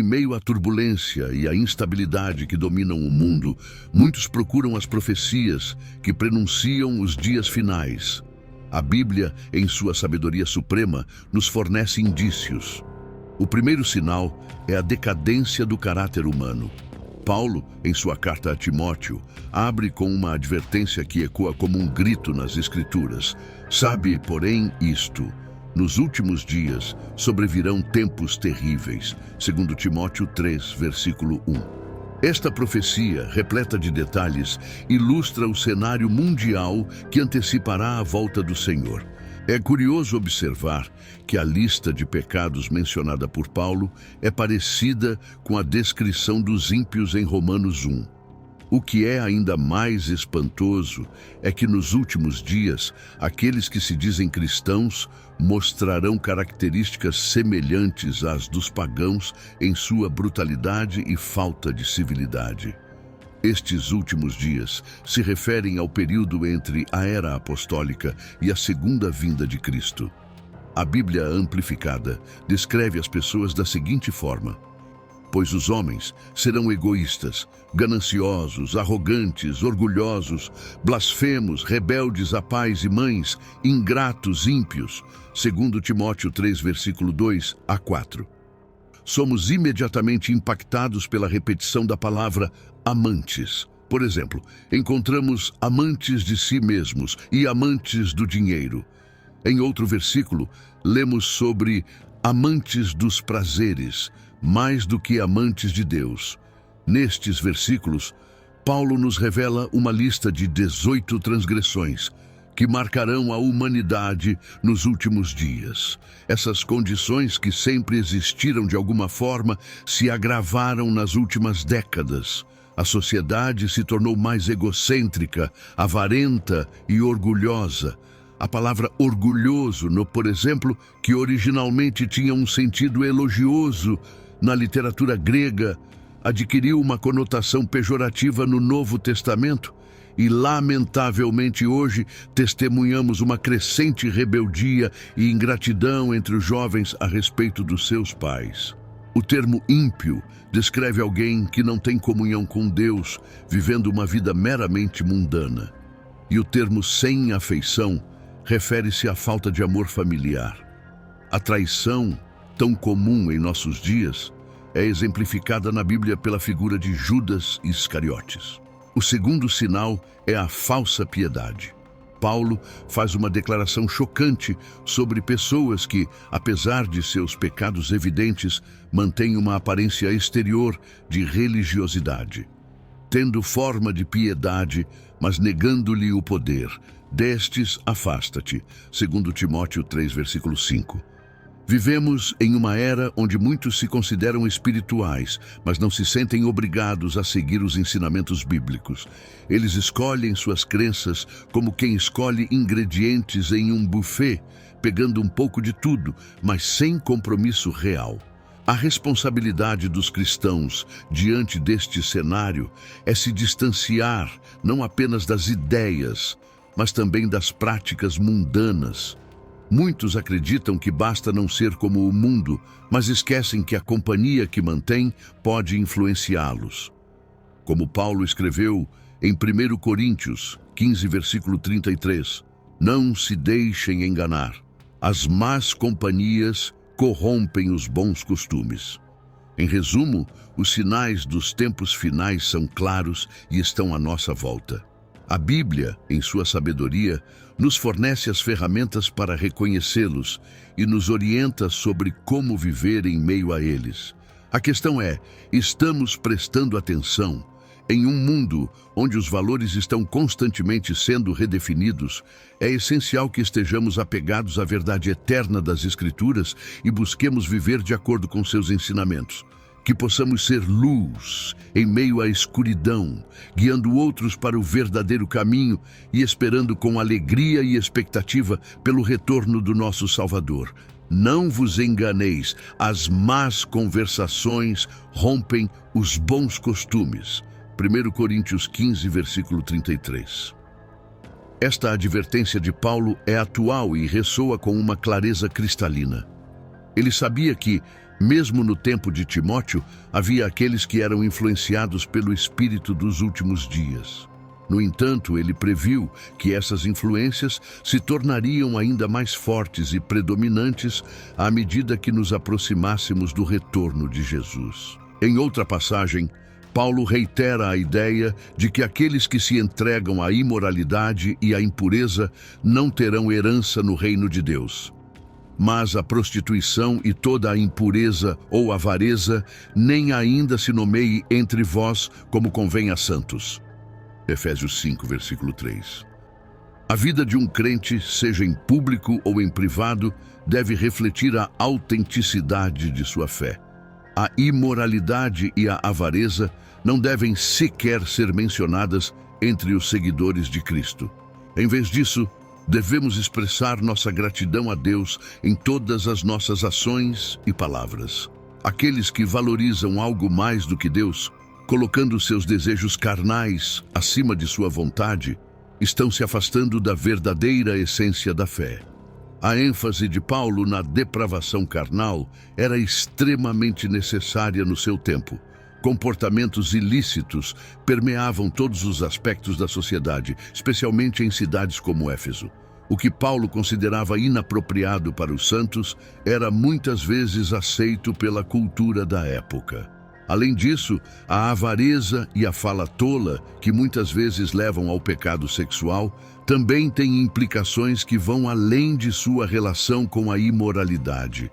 meio à turbulência e à instabilidade que dominam o mundo, muitos procuram as profecias que prenunciam os dias finais. A Bíblia, em sua sabedoria suprema, nos fornece indícios. O primeiro sinal é a decadência do caráter humano. Paulo, em sua carta a Timóteo, abre com uma advertência que ecoa como um grito nas Escrituras. Sabe, porém, isto: nos últimos dias sobrevirão tempos terríveis, segundo Timóteo 3, versículo 1. Esta profecia, repleta de detalhes, ilustra o cenário mundial que antecipará a volta do Senhor. É curioso observar que a lista de pecados mencionada por Paulo é parecida com a descrição dos ímpios em Romanos 1. O que é ainda mais espantoso é que nos últimos dias, aqueles que se dizem cristãos mostrarão características semelhantes às dos pagãos em sua brutalidade e falta de civilidade. Estes últimos dias se referem ao período entre a era apostólica e a segunda vinda de Cristo. A Bíblia Amplificada descreve as pessoas da seguinte forma: pois os homens serão egoístas, gananciosos, arrogantes, orgulhosos, blasfemos, rebeldes a pais e mães, ingratos, ímpios, segundo Timóteo 3, versículo 2 a 4. Somos imediatamente impactados pela repetição da palavra amantes. Por exemplo, encontramos amantes de si mesmos e amantes do dinheiro. Em outro versículo, lemos sobre amantes dos prazeres, mais do que amantes de Deus. Nestes versículos, Paulo nos revela uma lista de 18 transgressões que marcarão a humanidade nos últimos dias. Essas condições que sempre existiram de alguma forma se agravaram nas últimas décadas. A sociedade se tornou mais egocêntrica, avarenta e orgulhosa. A palavra orgulhoso, por exemplo, que originalmente tinha um sentido elogioso na literatura grega, adquiriu uma conotação pejorativa no Novo Testamento e, lamentavelmente, hoje testemunhamos uma crescente rebeldia e ingratidão entre os jovens a respeito dos seus pais. O termo ímpio descreve alguém que não tem comunhão com Deus, vivendo uma vida meramente mundana. E o termo sem afeição refere-se à falta de amor familiar. A traição, tão comum em nossos dias, é exemplificada na Bíblia pela figura de Judas Iscariotes. O segundo sinal é a falsa piedade. Paulo faz uma declaração chocante sobre pessoas que, apesar de seus pecados evidentes, mantêm uma aparência exterior de religiosidade. Tendo forma de piedade, mas negando-lhe o poder, destes afasta-te, segundo Timóteo 3, versículo 5. Vivemos em uma era onde muitos se consideram espirituais, mas não se sentem obrigados a seguir os ensinamentos bíblicos. Eles escolhem suas crenças como quem escolhe ingredientes em um buffet, pegando um pouco de tudo, mas sem compromisso real. A responsabilidade dos cristãos diante deste cenário é se distanciar não apenas das ideias, mas também das práticas mundanas. Muitos acreditam que basta não ser como o mundo, mas esquecem que a companhia que mantém pode influenciá-los. Como Paulo escreveu em 1 Coríntios 15, versículo 33, não se deixem enganar. As más companhias corrompem os bons costumes. Em resumo, os sinais dos tempos finais são claros e estão à nossa volta. A Bíblia, em sua sabedoria, nos fornece as ferramentas para reconhecê-los e nos orienta sobre como viver em meio a eles. A questão é, estamos prestando atenção? Em um mundo onde os valores estão constantemente sendo redefinidos, é essencial que estejamos apegados à verdade eterna das Escrituras e busquemos viver de acordo com seus ensinamentos. Que possamos ser luz em meio à escuridão, guiando outros para o verdadeiro caminho e esperando com alegria e expectativa pelo retorno do nosso Salvador. Não vos enganeis, as más conversações rompem os bons costumes. 1 Coríntios 15, versículo 33. Esta advertência de Paulo é atual e ressoa com uma clareza cristalina. Ele sabia que, mesmo no tempo de Timóteo, havia aqueles que eram influenciados pelo espírito dos últimos dias. No entanto, ele previu que essas influências se tornariam ainda mais fortes e predominantes à medida que nos aproximássemos do retorno de Jesus. Em outra passagem, Paulo reitera a ideia de que aqueles que se entregam à imoralidade e à impureza não terão herança no reino de Deus. Mas a prostituição e toda a impureza ou avareza nem ainda se nomeie entre vós como convém a santos. Efésios 5, versículo 3. A vida de um crente, seja em público ou em privado, deve refletir a autenticidade de sua fé. A imoralidade e a avareza não devem sequer ser mencionadas entre os seguidores de Cristo. Em vez disso, devemos expressar nossa gratidão a Deus em todas as nossas ações e palavras. Aqueles que valorizam algo mais do que Deus, colocando seus desejos carnais acima de sua vontade, estão se afastando da verdadeira essência da fé. A ênfase de Paulo na depravação carnal era extremamente necessária no seu tempo. Comportamentos ilícitos permeavam todos os aspectos da sociedade, especialmente em cidades como Éfeso. O que Paulo considerava inapropriado para os santos era muitas vezes aceito pela cultura da época. Além disso, a avareza e a fala tola, que muitas vezes levam ao pecado sexual, também têm implicações que vão além de sua relação com a imoralidade.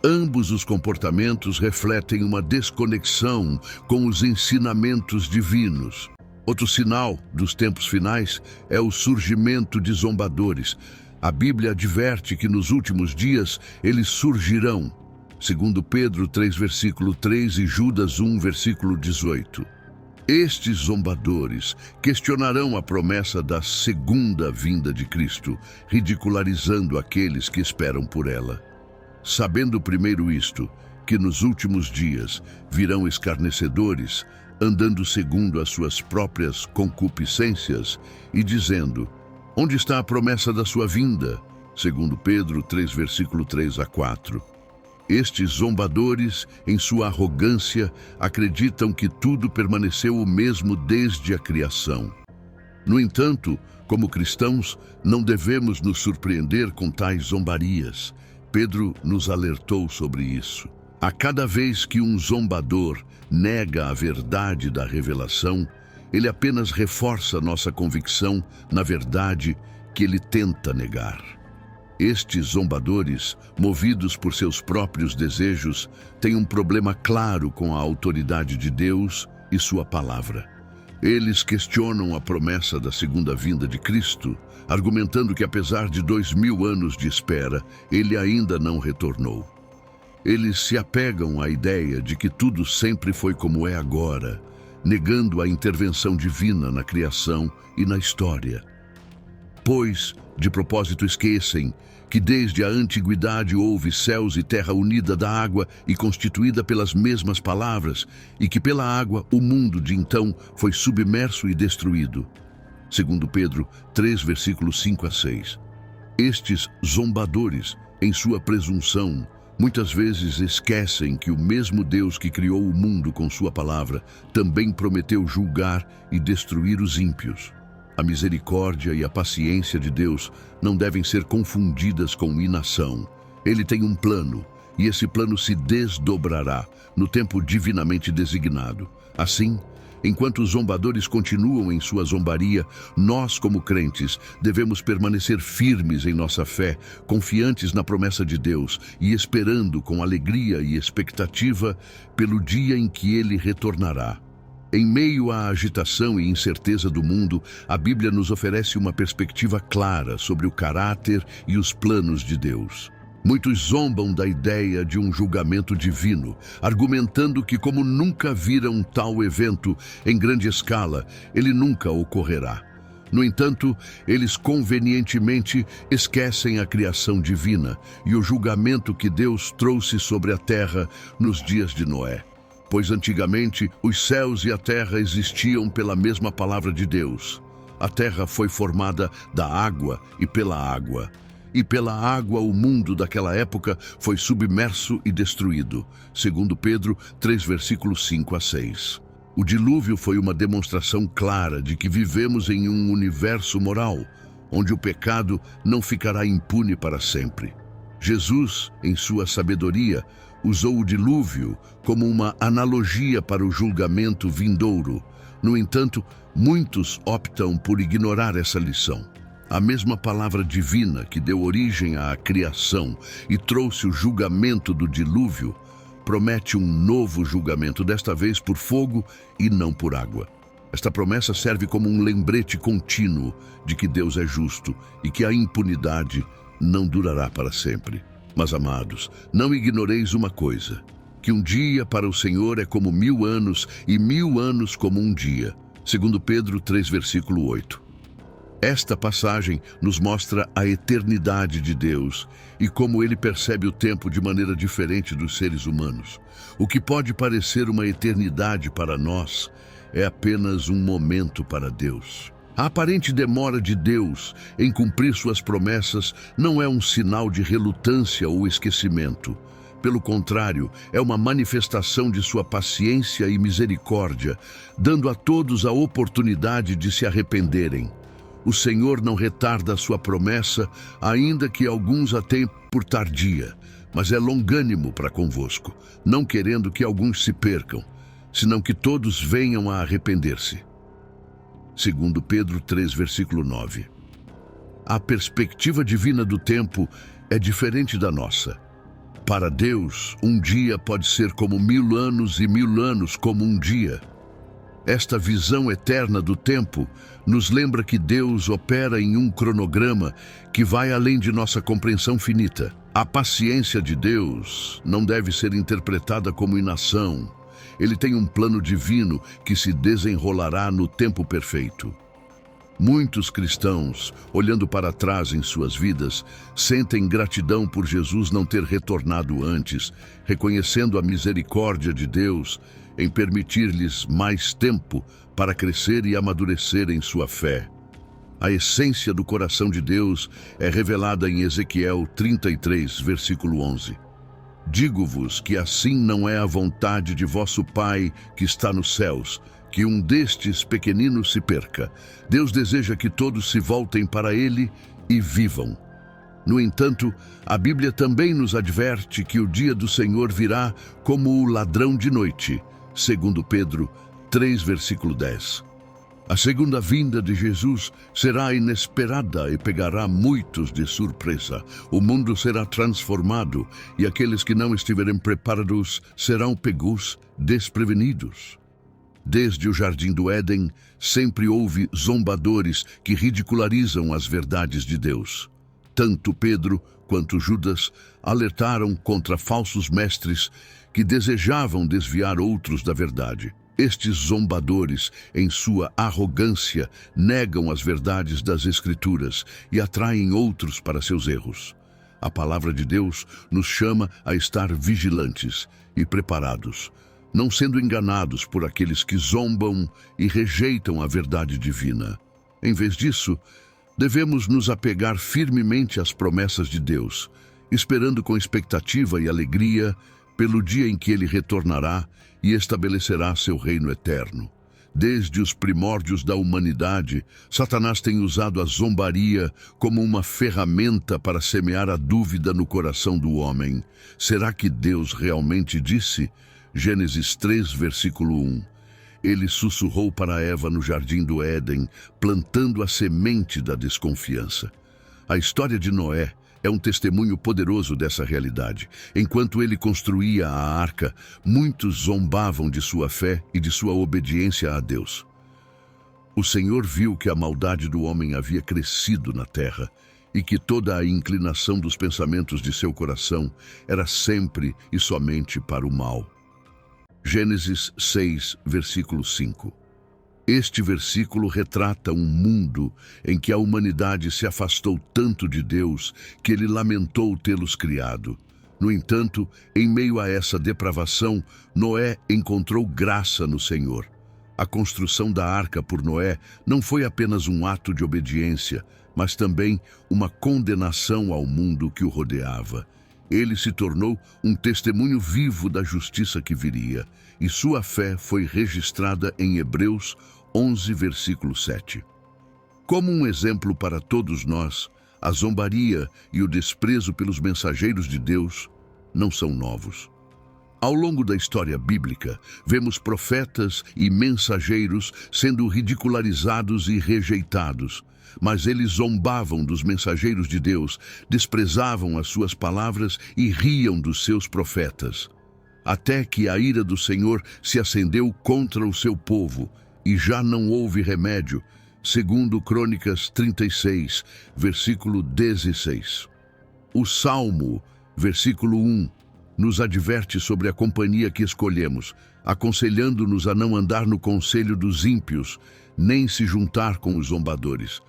Ambos os comportamentos refletem uma desconexão com os ensinamentos divinos. Outro sinal dos tempos finais é o surgimento de zombadores. A Bíblia adverte que nos últimos dias eles surgirão, segundo Pedro 3, versículo 3 e Judas 1, versículo 18. Estes zombadores questionarão a promessa da segunda vinda de Cristo, ridicularizando aqueles que esperam por ela. Sabendo primeiro isto, que nos últimos dias virão escarnecedores, andando segundo as suas próprias concupiscências, e dizendo: onde está a promessa da sua vinda? Segundo Pedro 3, versículo 3 a 4. Estes zombadores, em sua arrogância, acreditam que tudo permaneceu o mesmo desde a criação. No entanto, como cristãos, não devemos nos surpreender com tais zombarias. Pedro nos alertou sobre isso. A cada vez que um zombador nega a verdade da revelação, ele apenas reforça nossa convicção na verdade que ele tenta negar. Estes zombadores, movidos por seus próprios desejos, têm um problema claro com a autoridade de Deus e sua palavra. Eles questionam a promessa da segunda vinda de Cristo, argumentando que apesar de 2000 anos de espera, ele ainda não retornou. Eles se apegam à ideia de que tudo sempre foi como é agora, negando a intervenção divina na criação e na história. Pois, de propósito, esquecem que desde a antiguidade houve céus e terra unida da água e constituída pelas mesmas palavras, e que pela água o mundo de então foi submerso e destruído. Segundo Pedro 3, versículos 5 a 6. Estes zombadores, em sua presunção, muitas vezes esquecem que o mesmo Deus que criou o mundo com sua palavra também prometeu julgar e destruir os ímpios. A misericórdia e a paciência de Deus não devem ser confundidas com inação. Ele tem um plano, e esse plano se desdobrará no tempo divinamente designado. Assim, enquanto os zombadores continuam em sua zombaria, nós, como crentes, devemos permanecer firmes em nossa fé, confiantes na promessa de Deus e esperando com alegria e expectativa pelo dia em que Ele retornará. Em meio à agitação e incerteza do mundo, a Bíblia nos oferece uma perspectiva clara sobre o caráter e os planos de Deus. Muitos zombam da ideia de um julgamento divino, argumentando que, como nunca viram tal evento em grande escala, ele nunca ocorrerá. No entanto, eles convenientemente esquecem a criação divina e o julgamento que Deus trouxe sobre a terra nos dias de Noé. Pois antigamente os céus e a terra existiam pela mesma palavra de Deus. A terra foi formada da água e pela água. e pela água o mundo daquela época foi submerso e destruído. Segundo Pedro 3, versículos 5 a 6. O dilúvio foi uma demonstração clara de que vivemos em um universo moral, onde o pecado não ficará impune para sempre. Jesus, em sua sabedoria, usou o dilúvio como uma analogia para o julgamento vindouro. No entanto, muitos optam por ignorar essa lição. A mesma palavra divina que deu origem à criação e trouxe o julgamento do dilúvio, promete um novo julgamento, desta vez por fogo e não por água. Esta promessa serve como um lembrete contínuo de que Deus é justo e que a impunidade não durará para sempre. Mas, amados, não ignoreis uma coisa, que um dia para o Senhor é como 1000 anos e 1000 anos como um dia. Segundo Pedro 3, versículo 8. Esta passagem nos mostra a eternidade de Deus e como Ele percebe o tempo de maneira diferente dos seres humanos. O que pode parecer uma eternidade para nós é apenas um momento para Deus. A aparente demora de Deus em cumprir suas promessas não é um sinal de relutância ou esquecimento. Pelo contrário, é uma manifestação de sua paciência e misericórdia, dando a todos a oportunidade de se arrependerem. O Senhor não retarda a sua promessa, ainda que alguns a tenham por tardia, mas é longânimo para convosco, não querendo que alguns se percam, senão que todos venham a arrepender-se. Segundo Pedro 3, versículo 9. A perspectiva divina do tempo é diferente da nossa. Para Deus, um dia pode ser como 1000 anos e 1000 anos como um dia. Esta visão eterna do tempo nos lembra que Deus opera em um cronograma que vai além de nossa compreensão finita. A paciência de Deus não deve ser interpretada como inação. Ele tem um plano divino que se desenrolará no tempo perfeito. Muitos cristãos, olhando para trás em suas vidas, sentem gratidão por Jesus não ter retornado antes, reconhecendo a misericórdia de Deus em permitir-lhes mais tempo para crescer e amadurecer em sua fé. A essência do coração de Deus é revelada em Ezequiel 33, versículo 11. Digo-vos que assim não é a vontade de vosso Pai que está nos céus, que um destes pequeninos se perca. Deus deseja que todos se voltem para Ele e vivam. No entanto, a Bíblia também nos adverte que o dia do Senhor virá como o ladrão de noite, segundo Pedro 3, versículo 10. A segunda vinda de Jesus será inesperada e pegará muitos de surpresa. O mundo será transformado e aqueles que não estiverem preparados serão pegos desprevenidos. Desde o Jardim do Éden, sempre houve zombadores que ridicularizam as verdades de Deus. Tanto Pedro quanto Judas alertaram contra falsos mestres que desejavam desviar outros da verdade. Estes zombadores, em sua arrogância, negam as verdades das Escrituras e atraem outros para seus erros. A palavra de Deus nos chama a estar vigilantes e preparados, não sendo enganados por aqueles que zombam e rejeitam a verdade divina. Em vez disso, devemos nos apegar firmemente às promessas de Deus, esperando com expectativa e alegria pelo dia em que Ele retornará e estabelecerá seu reino eterno. Desde os primórdios da humanidade, Satanás tem usado a zombaria como uma ferramenta para semear a dúvida no coração do homem. Será que Deus realmente disse? Gênesis 3, versículo 1. Ele sussurrou para Eva no Jardim do Éden, plantando a semente da desconfiança. A história de Noé é um testemunho poderoso dessa realidade. Enquanto ele construía a arca, muitos zombavam de sua fé e de sua obediência a Deus. O Senhor viu que a maldade do homem havia crescido na terra e que toda a inclinação dos pensamentos de seu coração era sempre e somente para o mal. Gênesis 6, versículo 5. Este versículo retrata um mundo em que a humanidade se afastou tanto de Deus que Ele lamentou tê-los criado. No entanto, em meio a essa depravação, Noé encontrou graça no Senhor. A construção da arca por Noé não foi apenas um ato de obediência, mas também uma condenação ao mundo que o rodeava. Ele se tornou um testemunho vivo da justiça que viria, e sua fé foi registrada em Hebreus 11, versículo 7. Como um exemplo para todos nós, a zombaria e o desprezo pelos mensageiros de Deus não são novos. Ao longo da história bíblica, vemos profetas e mensageiros sendo ridicularizados e rejeitados, mas eles zombavam dos mensageiros de Deus, desprezavam as suas palavras e riam dos seus profetas. Até que a ira do Senhor se acendeu contra o seu povo, e já não houve remédio, segundo Crônicas 36, versículo 16. O Salmo, versículo 1, nos adverte sobre a companhia que escolhemos, aconselhando-nos a não andar no conselho dos ímpios, nem se juntar com os zombadores.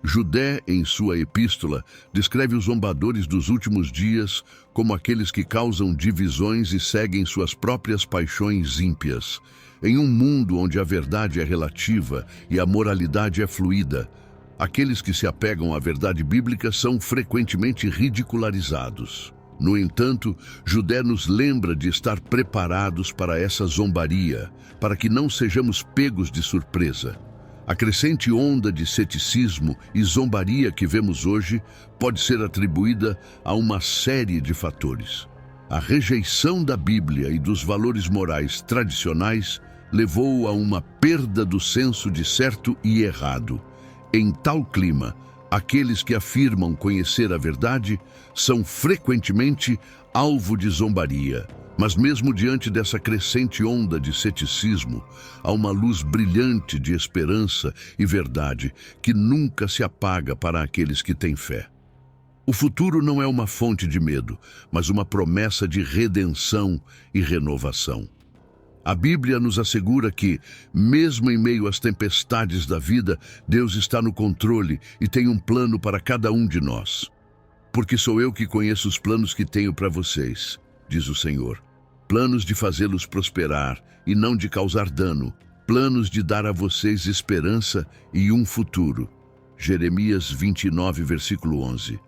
Judé, em sua epístola, descreve os zombadores dos últimos dias como aqueles que causam divisões e seguem suas próprias paixões ímpias. Em um mundo onde a verdade é relativa e a moralidade é fluida, aqueles que se apegam à verdade bíblica são frequentemente ridicularizados. No entanto, Judé nos lembra de estar preparados para essa zombaria, para que não sejamos pegos de surpresa. A crescente onda de ceticismo e zombaria que vemos hoje pode ser atribuída a uma série de fatores. A rejeição da Bíblia e dos valores morais tradicionais levou a uma perda do senso de certo e errado. Em tal clima, aqueles que afirmam conhecer a verdade são frequentemente alvo de zombaria. Mas mesmo diante dessa crescente onda de ceticismo, há uma luz brilhante de esperança e verdade que nunca se apaga para aqueles que têm fé. O futuro não é uma fonte de medo, mas uma promessa de redenção e renovação. A Bíblia nos assegura que, mesmo em meio às tempestades da vida, Deus está no controle e tem um plano para cada um de nós. Porque sou eu que conheço os planos que tenho para vocês, diz o Senhor. Planos de fazê-los prosperar e não de causar dano. Planos de dar a vocês esperança e um futuro. Jeremias 29, versículo 11.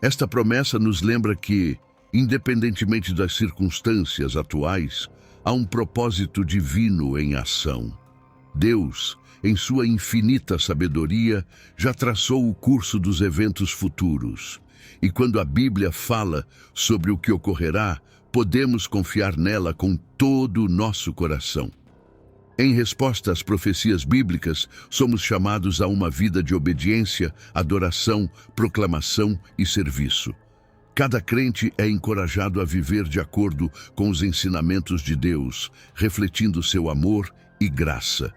Esta promessa nos lembra que, independentemente das circunstâncias atuais, há um propósito divino em ação. Deus, em sua infinita sabedoria, já traçou o curso dos eventos futuros. E quando a Bíblia fala sobre o que ocorrerá, podemos confiar nela com todo o nosso coração. Em resposta às profecias bíblicas, somos chamados a uma vida de obediência, adoração, proclamação e serviço. Cada crente é encorajado a viver de acordo com os ensinamentos de Deus, refletindo seu amor e graça.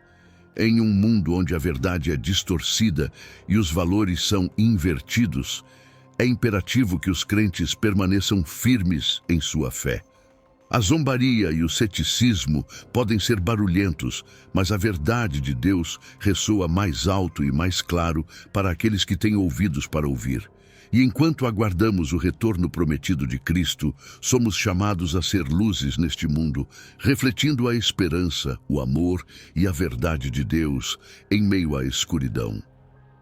Em um mundo onde a verdade é distorcida e os valores são invertidos, é imperativo que os crentes permaneçam firmes em sua fé. A zombaria e o ceticismo podem ser barulhentos, mas a verdade de Deus ressoa mais alto e mais claro para aqueles que têm ouvidos para ouvir. E enquanto aguardamos o retorno prometido de Cristo, somos chamados a ser luzes neste mundo, refletindo a esperança, o amor e a verdade de Deus em meio à escuridão.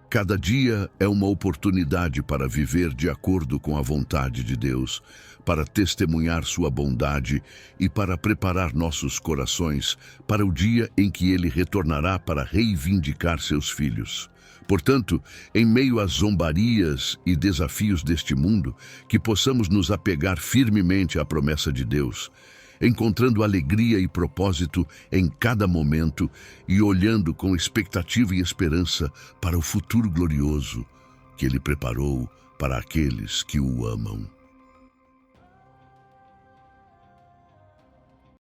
Cada dia é uma oportunidade para viver de acordo com a vontade de Deus, para testemunhar sua bondade e para preparar nossos corações para o dia em que Ele retornará para reivindicar seus filhos. Portanto, em meio às zombarias e desafios deste mundo, que possamos nos apegar firmemente à promessa de Deus, encontrando alegria e propósito em cada momento e olhando com expectativa e esperança para o futuro glorioso que Ele preparou para aqueles que o amam.